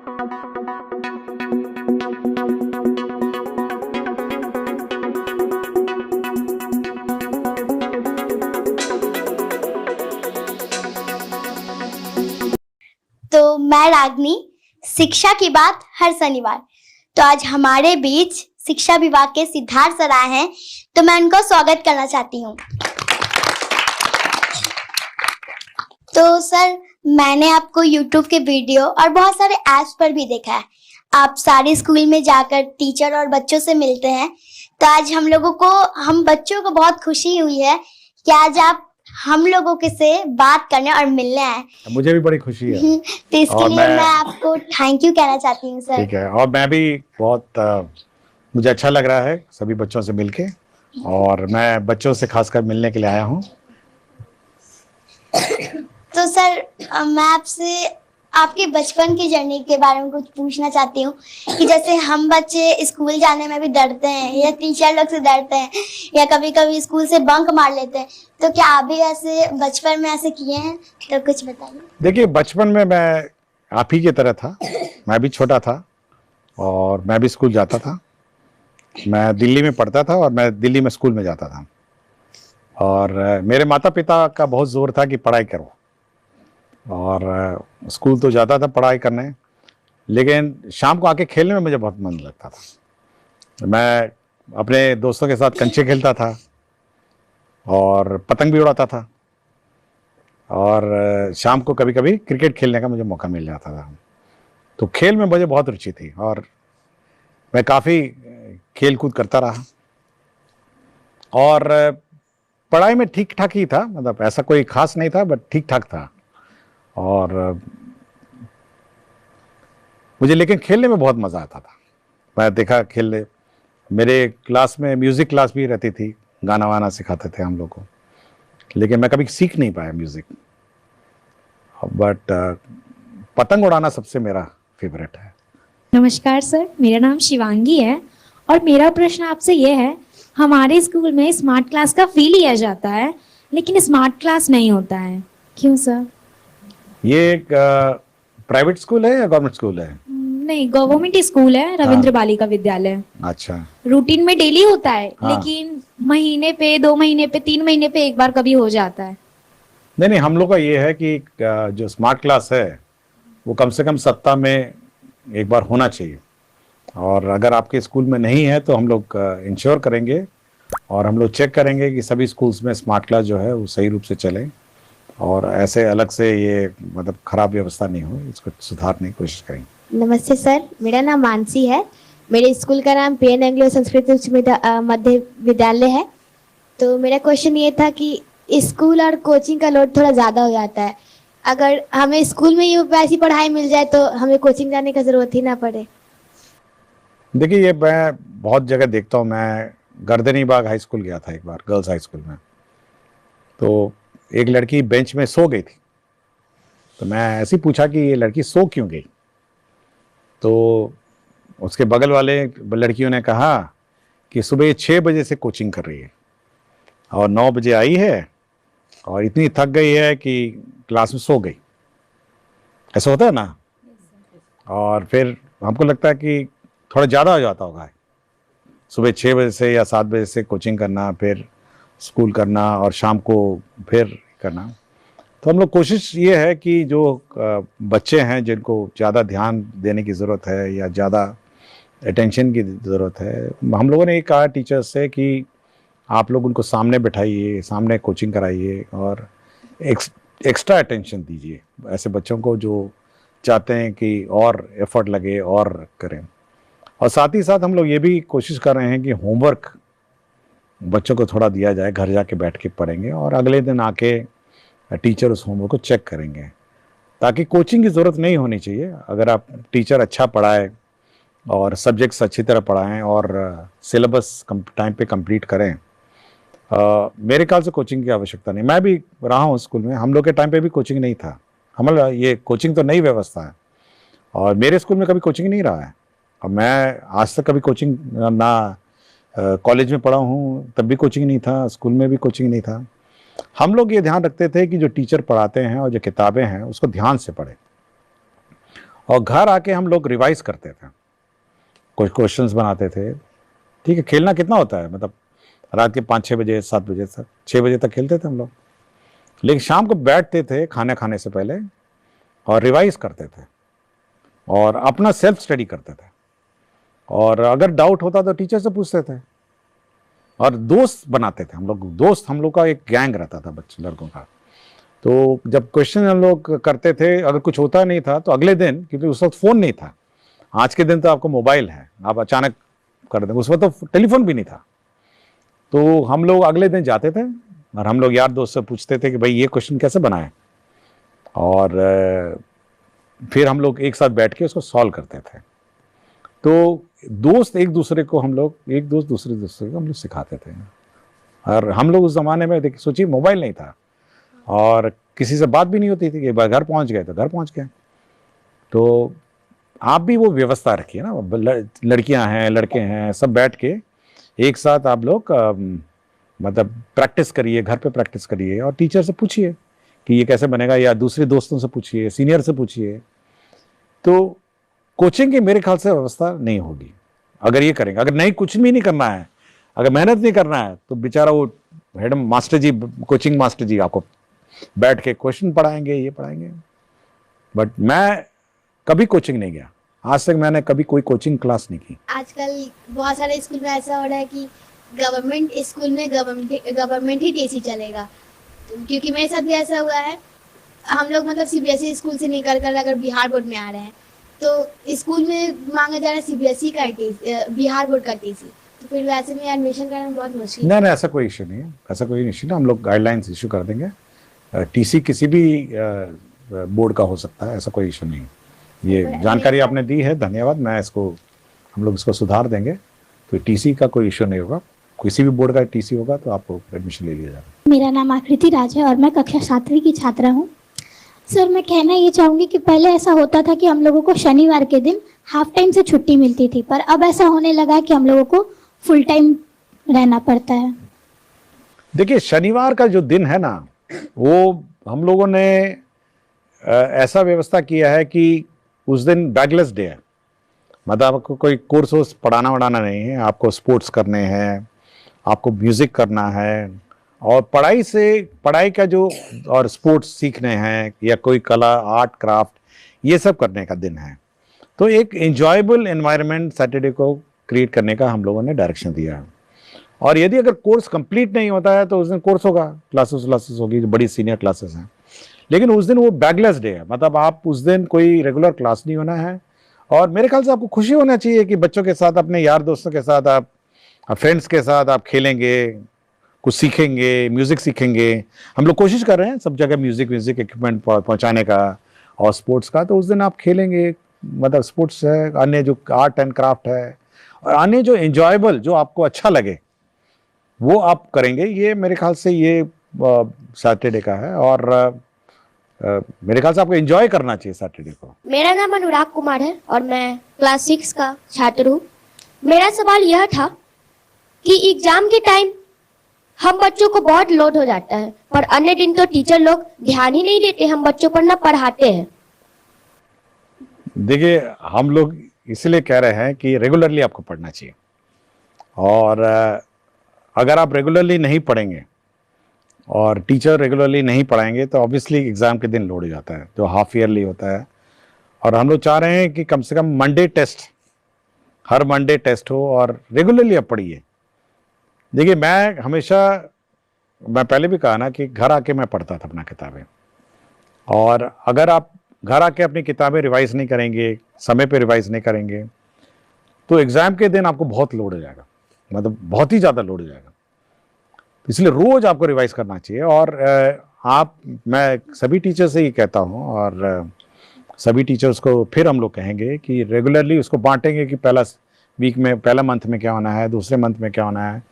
तो मैं रागनी, शिक्षा की बात हर शनिवार। तो आज हमारे बीच शिक्षा विभाग के सिद्धार्थ सर आए हैं, तो मैं उनका स्वागत करना चाहती हूँ। तो सर, मैंने आपको YouTube के वीडियो और बहुत सारे ऐप्स पर भी देखा है। आप सारे स्कूल में जाकर टीचर और बच्चों से मिलते हैं। तो आज हम बच्चों को बहुत खुशी हुई है कि आज आप हम लोगों के से बात करने और मिलने आए। मुझे भी बड़ी खुशी है। तो इसके लिए मैं आपको थैंक यू कहना चाहती हूँ सर। ठीक है, और मैं भी बहुत मुझे अच्छा लग रहा है सभी बच्चों से मिलके, और मैं बच्चों से खासकर मिलने के लिए आया हूँ। तो सर, मैं आपसे आपके बचपन की जर्नी के बारे में कुछ पूछना चाहती हूँ कि जैसे हम बच्चे स्कूल जाने में भी डरते हैं या टीचर लोग से डरते हैं या कभी कभी स्कूल से बंक मार लेते हैं, तो क्या आप भी ऐसे बचपन में ऐसे किए हैं? तो कुछ बताइए। देखिए, बचपन में मैं आप ही की तरह था। मैं भी छोटा था और मैं भी स्कूल जाता था। मैं दिल्ली में पढ़ता था और मैं दिल्ली में स्कूल में जाता था, और मेरे माता पिता का बहुत जोर था कि पढ़ाई करो, और स्कूल तो जाता था पढ़ाई करने, लेकिन शाम को आके खेलने में मुझे बहुत मन लगता था। मैं अपने दोस्तों के साथ कंचे खेलता था और पतंग भी उड़ाता था, और शाम को कभी कभी क्रिकेट खेलने का मुझे मौका मिल जाता था। तो खेल में मुझे बहुत रुचि थी और मैं काफ़ी खेल कूद करता रहा, और पढ़ाई में ठीक ठाक ही था, मतलब ऐसा कोई खास नहीं था, बट ठीक ठाक था। और मुझे लेकिन खेलने में बहुत मज़ा आता था। मैं देखा खेलने, मेरे क्लास में म्यूज़िक क्लास भी रहती थी, गाना वाना सिखाते थे हम लोग को, लेकिन मैं कभी सीख नहीं पाया म्यूज़िक। बट पतंग उड़ाना सबसे मेरा फेवरेट है। नमस्कार सर, मेरा नाम शिवांगी है और मेरा प्रश्न आपसे ये है, हमारे स्कूल में स्मार्ट क्लास का फी लिया जाता है लेकिन स्मार्ट क्लास नहीं होता है, क्यों सर? ये एक प्राइवेट स्कूल है या गवर्नमेंट स्कूल है? नहीं, गवर्नमेंट स्कूल है, रविंद्र बालिका विद्यालय। अच्छा। रूटीन में डेली होता है, हाँ। लेकिन महीने पे, 2 महीने पे, 3 महीने पे एक बार कभी हो जाता है। नहीं, हम लोग का ये है कि जो स्मार्ट क्लास है वो कम से कम सप्ताह में एक बार होना चाहिए, और अगर आपके स्कूल में नहीं है तो हम लोग इंश्योर करेंगे और हम लोग चेक करेंगे कि सभी स्कूल्स में स्मार्ट क्लास जो है वो सही रूप से चले, और ऐसे अलग से ये मतलब खराब व्यवस्था नहीं हो, इसको सुधारने की कोशिश करेंगे। नमस्ते सर, मेरा नाम मानसी है। मेरे स्कूल का नाम पी एन एंग्लो संस्कृत उच्च मध्य विद्यालय है। तो मेरा क्वेश्चन ये था कि स्कूल और कोचिंग का लोड थोड़ा ज़्यादा हो जाता है। अगर हमें स्कूल में ही वैसी पढ़ाई मिल जाए तो हमें कोचिंग जाने का ज़रूरत ही ना पड़े। देखिए, ये मैं बहुत जगह देखता हूँ। मैं गर्दनी बाग हाई स्कूल गया था एक बार, गर्ल्स हाई स्कूल में, तो एक लड़की बेंच में सो गई थी। तो मैं ऐसे ही पूछा कि ये लड़की सो क्यों गई, तो उसके बगल वाले लड़कियों ने कहा कि सुबह 6 बजे से कोचिंग कर रही है और 9 बजे आई है और इतनी थक गई है कि क्लास में सो गई। ऐसा होता है ना। और फिर हमको लगता है कि थोड़ा ज़्यादा हो जाता होगा, सुबह 6 बजे से या 7 बजे से कोचिंग करना, फिर स्कूल करना और शाम को फिर करना। तो हम लोग कोशिश ये है कि जो बच्चे हैं जिनको ज़्यादा ध्यान देने की ज़रूरत है या ज़्यादा अटेंशन की ज़रूरत है, हम लोगों ने ये कहा टीचर्स से कि आप लोग उनको सामने बैठाइए, सामने कोचिंग कराइए और एक्स्ट्रा अटेंशन दीजिए ऐसे बच्चों को जो चाहते हैं कि और एफर्ट लगे और करें। और साथ ही साथ हम लोग ये भी कोशिश कर रहे हैं कि होमवर्क बच्चों को थोड़ा दिया जाए, घर जाके बैठ के पढ़ेंगे और अगले दिन आके टीचर उस होमवर्क को चेक करेंगे, ताकि कोचिंग की ज़रूरत नहीं होनी चाहिए। अगर आप टीचर अच्छा पढ़ाए और सब्जेक्ट्स अच्छी तरह पढ़ाएं और सिलेबस टाइम पे कंप्लीट करें, मेरे ख्याल से कोचिंग की आवश्यकता नहीं। मैं भी रहा हूँ स्कूल में, हम लोग के टाइम पे भी कोचिंग नहीं था। हमारा ये कोचिंग तो नई व्यवस्था है और मेरे स्कूल में कभी कोचिंग नहीं रहा है। और मैं आज तक कभी कोचिंग ना कॉलेज में पढ़ा हूँ तब भी कोचिंग नहीं था, स्कूल में भी कोचिंग नहीं था। हम लोग ये ध्यान रखते थे कि जो टीचर पढ़ाते हैं और जो किताबें हैं उसको ध्यान से पढ़ें और घर आके हम लोग रिवाइज करते थे, कुछ क्वेश्चंस बनाते थे। ठीक है, खेलना कितना होता है, मतलब रात के 5-6 बजे 7 बजे तक 6 बजे तक खेलते थे हम लोग, लेकिन शाम को बैठते थे खाना खाने से पहले और रिवाइज करते थे और अपना सेल्फ स्टडी करते थे, और अगर डाउट होता तो टीचर से पूछते थे, और दोस्त बनाते थे हम लोग। दोस्त हम लोग का एक गैंग रहता था बच्चे लड़कों का। तो जब क्वेश्चन हम लोग करते थे, अगर कुछ होता नहीं था तो अगले दिन, क्योंकि उस वक्त फ़ोन नहीं था, आज के दिन तो आपको मोबाइल है, आप अचानक कर दें, उस वक्त तो टेलीफोन भी नहीं था। तो हम लोग अगले दिन जाते थे और हम लोग यार दोस्त से पूछते थे कि भाई ये क्वेश्चन कैसे बनाए, और फिर हम लोग एक साथ बैठ के उसको सॉल्व करते थे। तो दोस्त एक दूसरे को हम लोग, एक दोस्त दूसरे को हम लोग सिखाते थे। और हम लोग उस ज़माने में देखिए, सोचिए मोबाइल नहीं था और किसी से बात भी नहीं होती थी कि घर पहुंच गए तो घर पहुंच गए। तो आप भी वो व्यवस्था रखिए ना, लड़कियां हैं लड़के हैं, सब बैठ के एक साथ आप लोग मतलब प्रैक्टिस करिए, घर पे प्रैक्टिस करिए, और टीचर से पूछिए कि ये कैसे बनेगा, या दूसरे दोस्तों से पूछिए, सीनियर से पूछिए। तो कोचिंग की मेरे ख्याल से व्यवस्था नहीं होगी अगर ये करेंगे। अगर नहीं, कुछ भी नहीं करना है, अगर मेहनत नहीं करना है, तो बेचारा वो हेड मास्टर जी, कोचिंग मास्टर जी आपको बैठ के क्वेश्चन पढ़ाएंगे, ये पढ़ाएंगे। बट मैं कभी कोचिंग नहीं गया, आज तक मैंने कभी कोई कोचिंग क्लास नहीं की। आजकल बहुत सारे स्कूल में ऐसा हो रहा है कि गवर्नमेंट स्कूल में गवर्नमेंट ही टीसी चलेगा। तो क्योंकि मेरे साथ भी ऐसा हुआ है, हम लोग मतलब सीबीएसई स्कूल से निकल कर अगर बिहार बोर्ड में आ रहे हैं तो स्कूल में मांगा जा रहा है सीबीएसई का बिहार बोर्ड का टीसी, तो फिर वैसे में एडमिशन करना बहुत मुश्किल। नहीं, ऐसा कोई इशू नहीं है, ऐसा कोई इशू नहीं, हम लोग गाइडलाइंस इशू कर देंगे। टीसी किसी भी बोर्ड का हो सकता है, ऐसा कोई इशू नहीं। ये जानकारी आपने दी है, धन्यवाद। मैं इसको, हम लोग इसको सुधार देंगे, तो टीसी का कोई इशू नहीं होगा। किसी भी बोर्ड का टीसी होगा तो आपको एडमिशन ले लिया जाएगा। मेरा नाम आकृति राज है और मैं कक्षा 7वीं की छात्रा हूँ। सर, मैं कहना ये चाहूँगी कि पहले ऐसा होता था कि हम लोगों को शनिवार के दिन हाफ टाइम से छुट्टी मिलती थी, पर अब ऐसा होने लगा है कि हम लोगों को फुल टाइम रहना पड़ता है। देखिए, शनिवार का जो दिन है ना, वो हम लोगों ने ऐसा व्यवस्था किया है कि उस दिन बैगलेस डे है, मतलब आपको कोई कोर्स पढ़ाना वढ़ाना नहीं है, आपको स्पोर्ट्स करने हैं, आपको म्यूज़िक करना है, और पढ़ाई का जो, और स्पोर्ट्स सीखने हैं, या कोई कला, आर्ट, क्राफ्ट, ये सब करने का दिन है। तो एक एंजॉयबल एनवायरनमेंट सैटरडे को क्रिएट करने का हम लोगों ने डायरेक्शन दिया है। और यदि अगर कोर्स कंप्लीट नहीं होता है तो उस दिन कोर्स होगा, क्लासेस होगी, जो बड़ी सीनियर क्लासेस हैं, लेकिन उस दिन वो बैगलेस डे है, मतलब आप उस दिन कोई रेगुलर क्लास नहीं होना है। और मेरे ख्याल से आपको खुशी होना चाहिए कि बच्चों के साथ, अपने यार दोस्तों के साथ, आप फ्रेंड्स के साथ आप खेलेंगे, कुछ सीखेंगे, म्यूज़िक सीखेंगे। हम लोग कोशिश कर रहे हैं सब जगह म्यूज़िक इक्विपमेंट पहुंचाने का, और स्पोर्ट्स का। तो उस दिन आप खेलेंगे, मतलब स्पोर्ट्स है, अन्य जो आर्ट एंड क्राफ्ट है, और अन्य जो एंजॉयबल, जो आपको अच्छा लगे, वो आप करेंगे। ये मेरे ख्याल से ये सैटरडे का है, और मेरे ख्याल से आपको एंजॉय करना चाहिए सैटरडे को। मेरा नाम अनुराग कुमार है और मैं क्लास 6 का छात्र हूँ। मेरा सवाल यह था कि एग्जाम के टाइम हम बच्चों को बहुत लोड हो जाता है, पर अन्य दिन तो टीचर लोग ध्यान ही नहीं देते, हम बच्चों पर ना पढ़ाते हैं। देखिए, हम लोग इसलिए कह रहे हैं कि रेगुलरली आपको पढ़ना चाहिए, और अगर आप रेगुलरली नहीं पढ़ेंगे और टीचर रेगुलरली नहीं पढ़ाएंगे तो ऑब्वियसली एग्ज़ाम के दिन लोड हो जाता है, जो हाफ ईयरली होता है। और हम लोग चाह रहे हैं कि कम से कम मंडे टेस्ट, हर मंडे टेस्ट हो, और रेगुलरली आप पढ़िए। देखिए, मैं पहले भी कहा ना कि घर आके मैं पढ़ता था अपना किताबें, और अगर आप घर आके अपनी किताबें रिवाइज नहीं करेंगे, समय पे रिवाइज नहीं करेंगे, तो एग्ज़ाम के दिन आपको बहुत लोड हो जाएगा, मतलब बहुत ही ज़्यादा लोड हो जाएगा। इसलिए रोज़ आपको रिवाइज करना चाहिए। और मैं सभी टीचर से ये कहता हूँ, और सभी टीचर्स को फिर हम लोग कहेंगे कि रेगुलरली उसको बांटेंगे कि पहला मंथ में क्या होना है, दूसरे मंथ में क्या होना है,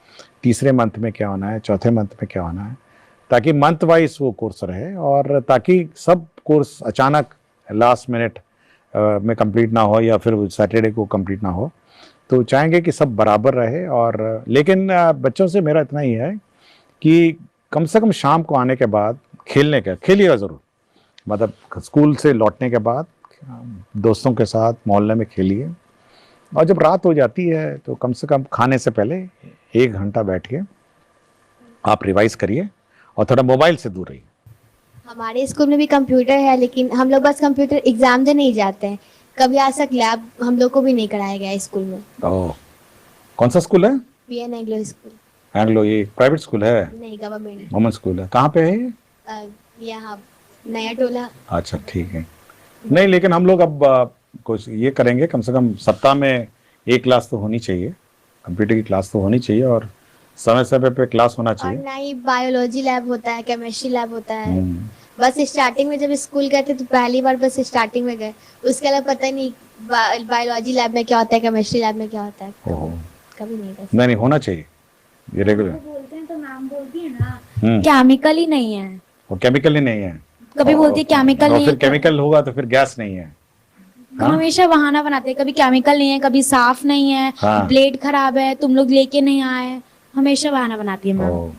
तीसरे मंथ में क्या होना है, चौथे मंथ में क्या होना है, ताकि मंथ वाइज वो कोर्स रहे, और ताकि सब कोर्स अचानक लास्ट मिनट में कंप्लीट ना हो, या फिर सैटरडे को कंप्लीट ना हो। तो चाहेंगे कि सब बराबर रहे। और लेकिन बच्चों से मेरा इतना ही है कि कम से कम शाम को आने के बाद खेलिएगा ज़रूर, मतलब स्कूल से लौटने के बाद दोस्तों के साथ मोहल्ले में खेलिए, और जब रात हो जाती है तो कम से कम खाने से पहले 1 घंटा बैठ के आप रिवाइज करिए और थोड़ा मोबाइल से दूर रहिए। हमारे स्कूल में भी कंप्यूटर है, लेकिन हम लोग बस कंप्यूटर एग्जाम देने नहीं जाते हैं। कभी आज तक लैब हम लोग को भी नहीं कराया गया है स्कूल में। ओह, कौन सा स्कूल है? PN Anglo school. एंग्लो, ये प्राइवेट स्कूल है? नहीं, गवर्नमेंट। गवर्नमेंट स्कूल है। कहाँ पे है ये? यहाँ नया टोला। अच्छा, ठीक है। नहीं, लेकिन हम लोग अब कुछ ये करेंगे, कम से कम सप्ताह में 1 क्लास तो होनी चाहिए, कंप्यूटर की क्लास तो होनी चाहिए, और समय समय पे क्लास होना और चाहिए। ना ही बायोलॉजी लैब होता है, केमिस्ट्री लैब होता है। हम्म। बस स्टार्टिंग में जब स्कूल गए थे तो पहली बार बस स्टार्टिंग में गए, उसके अलावा पता ही नहीं बायोलॉजी लैब में क्या होता है, केमिस्ट्री लैब में क्या होता है। ओहो, कभी नहीं गए। नहीं होना चाहिए ये रेगुलर। बोलते हैं तो मैम बोलती है ना हम्म, केमिकल ही नहीं है, वो केमिकल ही नहीं है। कभी बोलती है केमिकल और नहीं फिर है, केमिकल होगा तो फिर गैस नहीं है। तो हमेशा बहाना बनाते हैं, कभी केमिकल नहीं है, कभी साफ नहीं है, हाँ। प्लेट खराब है, तुम लोग लेके नहीं आए, हमेशा बहाना बनाती है मैम। ओह,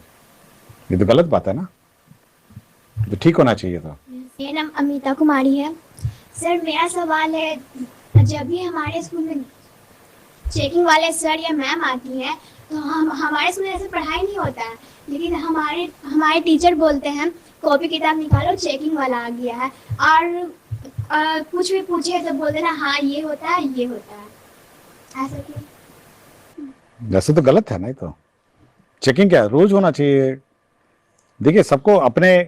ये तो गलत बात है ना, तो ठीक होना चाहिए था। मेरा नाम अमिता कुमारी है। सर, मेरा सवाल है, जब भी हमारे स्कूल में चेकिंग वाले सर या मैम आती हैं तो हम हमारे स्कूल में ऐसे पढ़ाई नहीं होता है, लेकिन हमारे टीचर बोलते हैं कॉपी किताब निकालो, चेकिंग वाला आ गया है, और कुछ भी पूछे तो बोलते ना हाँ ये होता है, ये होता है। ऐसा क्यों? वैसे तो गलत है, नहीं तो चेकिंग क्या रोज होना चाहिए। देखिए, सबको अपने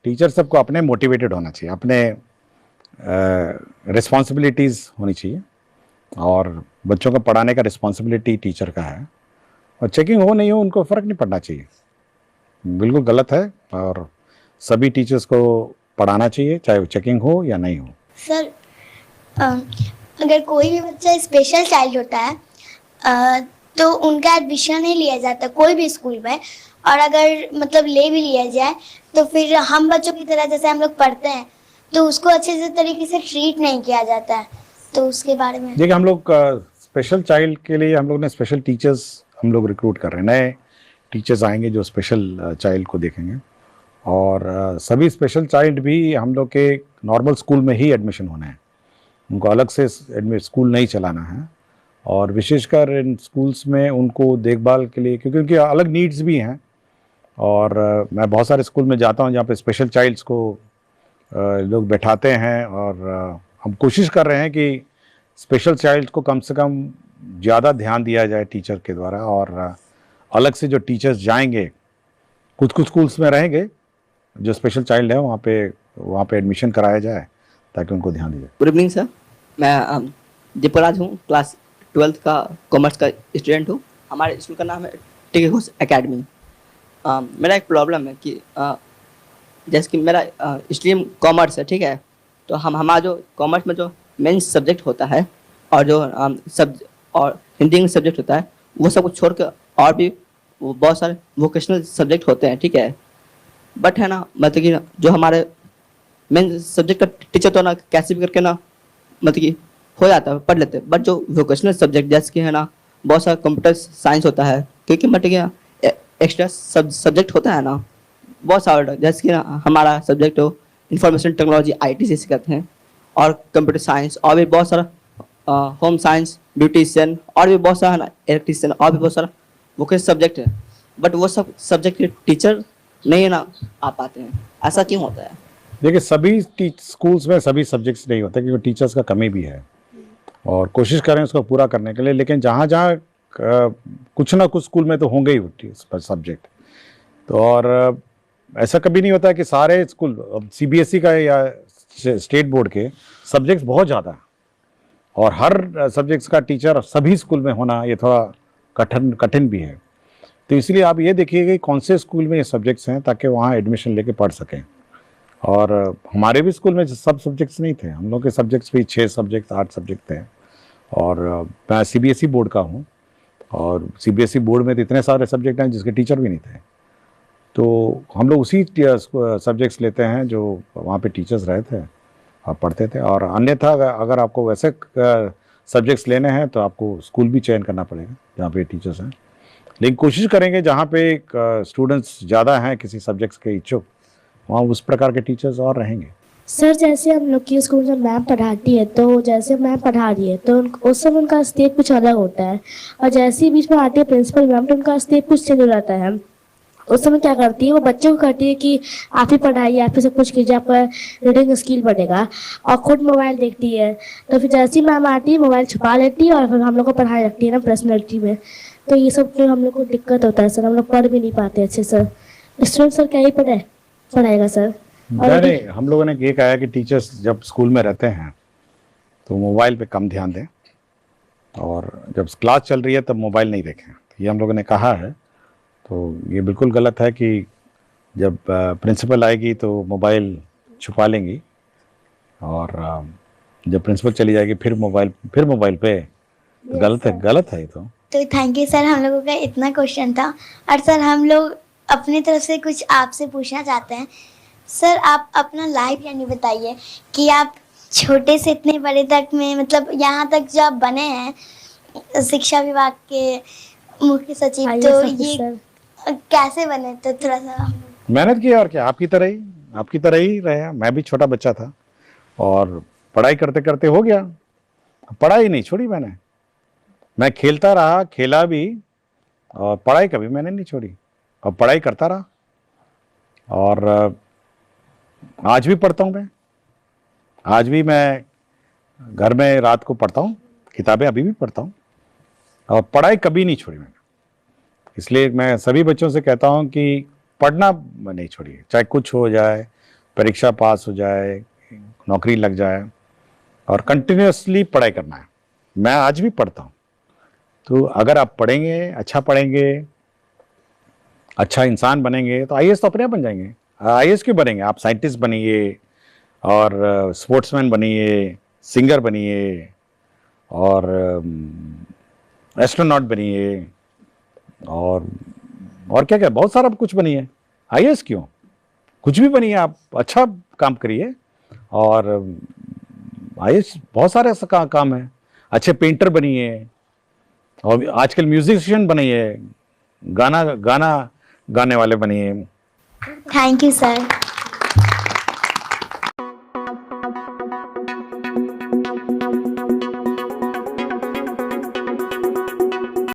टीचर सबको अपने मोटिवेटेड होना चाहिए, अपने रिस्पॉन्सिबिलिटीज होनी चाहिए, और बच्चों को पढ़ाने का रिस्पॉन्सिबिलिटी टीचर का है, और चेकिंग हो नहीं हो उनको फर्क नहीं पड़ना चाहिए। बिल्कुल गलत है, और सभी टीचर्स को पढ़ाना चाहिए, चाहे वो चेकिंग हो या नहीं हो। सर, अगर कोई भी बच्चा स्पेशल चाइल्ड होता है तो उनका एडमिशन नहीं लिया जाता कोई भी स्कूल में, और अगर मतलब ले भी लिया जाए तो फिर हम बच्चों की तरह जैसे हम लोग पढ़ते हैं तो उसको अच्छे से तरीके से ट्रीट नहीं किया जाता है, तो उसके बारे में। देखिए, हम लोग स्पेशल चाइल्ड के लिए हम लोग ने स्पेशल टीचर्स हम लोग रिक्रूट कर रहे हैं, नए टीचर्स आएंगे जो स्पेशल चाइल्ड को देखेंगे, और सभी स्पेशल चाइल्ड भी हम लोग के नॉर्मल स्कूल में ही एडमिशन होना है, उनको अलग से स्कूल नहीं चलाना है, और विशेषकर इन स्कूल्स में उनको देखभाल के लिए, क्योंकि उनकी अलग नीड्स भी हैं, और मैं बहुत सारे स्कूल में जाता हूं जहाँ पे स्पेशल चाइल्ड्स को लोग बैठाते हैं, और हम कोशिश कर रहे हैं कि स्पेशल चाइल्ड को कम से कम ज़्यादा ध्यान दिया जाए टीचर के द्वारा, और अलग से जो टीचर्स जाएंगे, कुछ कुछ स्कूल्स में रहेंगे जो स्पेशल चाइल्ड है, वहाँ पे एडमिशन कराया जाए ताकि उनको ध्यान दिया जाए। गुड इवनिंग सर, मैं दीपराज हूँ, क्लास 12th का कॉमर्स का स्टूडेंट हूँ। हमारे स्कूल का नाम है टिके घोष एकेडमी। मेरा एक प्रॉब्लम है कि जैसे कि मेरा स्ट्रीम कॉमर्स है, ठीक है, तो हमारा जो कॉमर्स में जो मेन सब्जेक्ट होता है और जो और हिंदी इंग्लिश सब्जेक्ट होता है, वो सब कुछ छोड़ कर और भी बहुत सारे वोकेशनल सब्जेक्ट होते हैं, ठीक है। बट है ना, मतलब कि जो हमारे मेन सब्जेक्ट का टीचर तो ना कैसे भी करके ना मतलब कि हो जाता है, पढ़ लेते हैं, बट जो वोकेशनल सब्जेक्ट जैसे कि है ना बहुत सारा कंप्यूटर साइंस होता है, क्योंकि मतलब कि एक्स्ट्रा सब्जेक्ट होता है ना बहुत सारा, जैसे कि ना हमारा सब्जेक्ट हो इंफॉर्मेशन टेक्नोलॉजी IT से करते हैं, और कंप्यूटर साइंस, और भी बहुत सारा होम साइंस, ब्यूटिशियन, और भी बहुत सारा इलेक्ट्रीशियन, और भी बहुत सारा वोकेशनल सब्जेक्ट है, बट वो सब सब्जेक्ट के टीचर नहीं ना आ पाते हैं। ऐसा क्यों होता है? देखिए, सभी स्कूल्स में सभी सब्जेक्ट्स नहीं होते, क्योंकि टीचर्स का कमी भी है, और कोशिश करें उसको पूरा करने के लिए, लेकिन जहाँ जहाँ कुछ ना कुछ स्कूल में तो होंगे ही सब्जेक्ट। तो और ऐसा कभी नहीं होता है कि सारे स्कूल, CBSE का या स्टेट बोर्ड के सब्जेक्ट्स बहुत ज़्यादा, और हर सब्जेक्ट्स का टीचर सभी स्कूल में होना ये थोड़ा कठिन भी है। तो इसलिए आप ये देखिए कि कौन से स्कूल में ये सब्जेक्ट्स हैं, ताकि वहाँ एडमिशन लेके पढ़ सकें। और हमारे भी स्कूल में सब सब्जेक्ट्स नहीं थे, हम लोग के सब्जेक्ट्स भी 6 सब्जेक्ट 8 सब्जेक्ट थे, और मैं CBSE बोर्ड का हूँ, और CBSE बोर्ड में तो इतने सारे सब्जेक्ट हैं जिसके टीचर भी नहीं थे, तो हम लोग उसी सब्जेक्ट्स लेते हैं जो वहाँ पे टीचर्स रहे थे और पढ़ते थे। और अन्यथा अगर आपको वैसे सब्जेक्ट्स लेने हैं तो आपको स्कूल भी चयन करना पड़ेगा जहाँ पे टीचर्स हैं, लेकिन कोशिश करेंगे जहाँ पे स्टूडेंट्स ज़्यादा हैं किसी सब्जेक्ट्स के इच्छुक, वहाँ उस प्रकार के टीचर्स और रहेंगे। सर जैसे हम लोग की स्कूल में मैम पढ़ाती है तो जैसे मैम पढ़ा रही है तो उस समय उनका स्टेप कुछ अलग होता है, और जैसे ही बीच में आती है प्रिंसिपल मैम तो उनका स्टेप कुछ चेंज हो जाता है। उस समय क्या करती है वो बच्चों को कहती है कि आप ही पढ़ाइए, आप ही सब कुछ कीजिए, आपका रीडिंग स्किल बढ़ेगा, और खुद मोबाइल देखती है। तो फिर जैसे ही मैम आती है मोबाइल छुपा लेती है और फिर हम लोग को पढ़ाई रखती है ना पर्सनैलिटी में। तो ये सब जो हम लोग को दिक्कत होता है सर, हम लोग पढ़ भी नहीं पाते अच्छे सर। स्टूडेंट सर क्या ही पढ़ाएगा सर। नहीं, हम लोगों ने ये कहा है कि टीचर्स जब स्कूल में रहते हैं तो मोबाइल पे कम ध्यान दें, और जब क्लास चल रही है तब मोबाइल नहीं देखें। ये हम लोगों ने कहा है। तो ये बिल्कुल गलत है कि जब प्रिंसिपल आएगी तो मोबाइल छुपा लेंगी, और जब प्रिंसिपल चली जाएगी फिर मोबाइल पे। गलत है ये तो। थैंक यू सर, हम लोगों का इतना क्वेश्चन था। और सर हम लोग अपनी तरफ से कुछ आपसे पूछना चाहते हैं। सर आप अपना लाइफ यानी बताइए कि आप छोटे से इतने बड़े तक में, मतलब यहाँ तक जो आप बने हैं शिक्षा विभाग के मुख्य सचिव, तो ये कैसे बने? तो थोड़ा सा मेहनत की, और क्या, आपकी तरह ही रहे। मैं भी छोटा बच्चा था और पढ़ाई करते करते हो गया। पढ़ाई नहीं छोड़ी मैंने, मैं खेलता रहा, खेला भी, और पढ़ाई कभी मैंने नहीं छोड़ी, और पढ़ाई करता रहा। और आज भी पढ़ता हूँ मैं, आज भी मैं घर में रात को पढ़ता हूँ, किताबें अभी भी पढ़ता हूँ, और पढ़ाई कभी नहीं छोड़ी मैंने। इसलिए मैं सभी बच्चों से कहता हूँ कि पढ़ना नहीं छोड़िए, चाहे कुछ हो जाए, परीक्षा पास हो जाए, नौकरी लग जाए, और कंटिन्यूअसली पढ़ाई करना है। मैं आज भी पढ़ता हूँ। तो अगर आप पढ़ेंगे, अच्छा पढ़ेंगे, अच्छा इंसान बनेंगे तो आईएएस तो अपने आप बन जाएंगे। आईएएस क्यों बनेंगे? आप साइंटिस्ट बनिए, और स्पोर्ट्समैन बनिए, सिंगर बनिए, और एस्ट्रोनॉट बनिए, और क्या क्या बहुत सारा कुछ बनिए। आईएएस क्यों? कुछ भी बनिए, आप अच्छा काम करिए। और आईएएस बहुत सारे ऐसा काम है। अच्छे पेंटर बनिए, और आजकल म्यूजिशियन बनिए, गाना गाने वाले बनिए। Thank you sir.